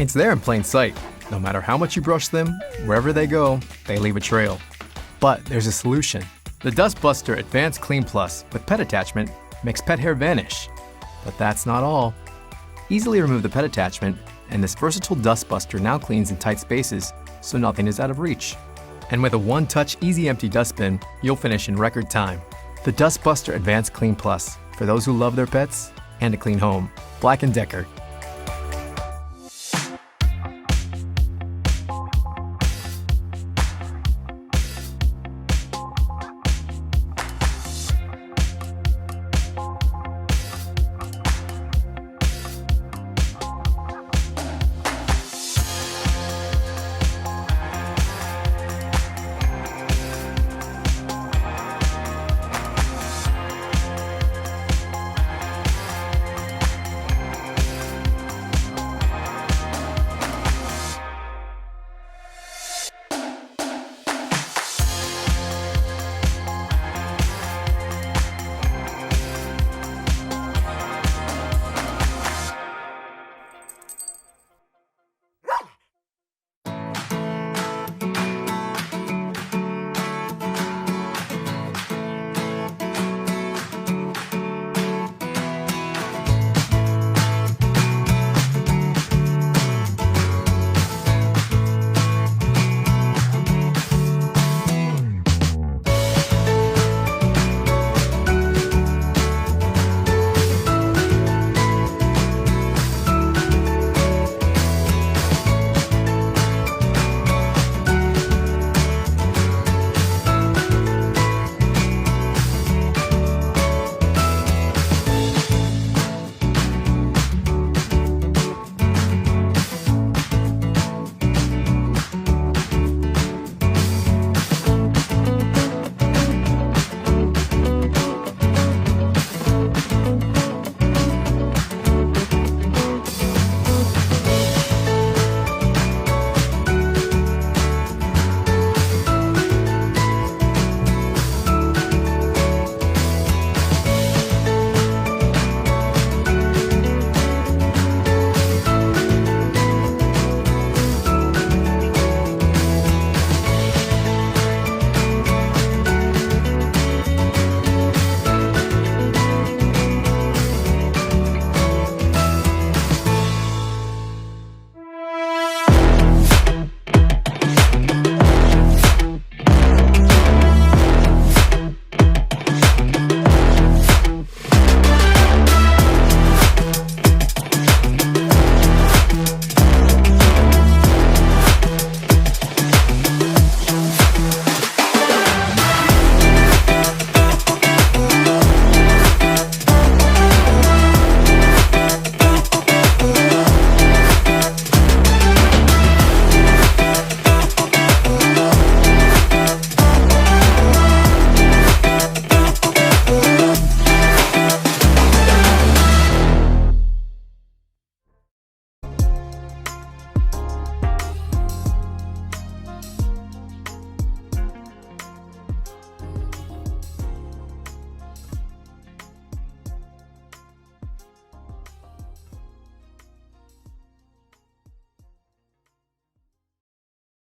It's there in plain sight. No matter how much you brush them, wherever they go, they leave a trail. But there's a solution. The Dust Buster Advanced Clean Plus with pet attachment makes pet hair vanish. But that's not all. Easily remove the pet attachment, and this versatile Dust Buster now cleans in tight spaces, so nothing is out of reach. And with a one-touch easy empty dustbin, you'll finish in record time. The Dust Buster Advanced Clean Plus, for those who love their pets and a clean home. Black & Decker.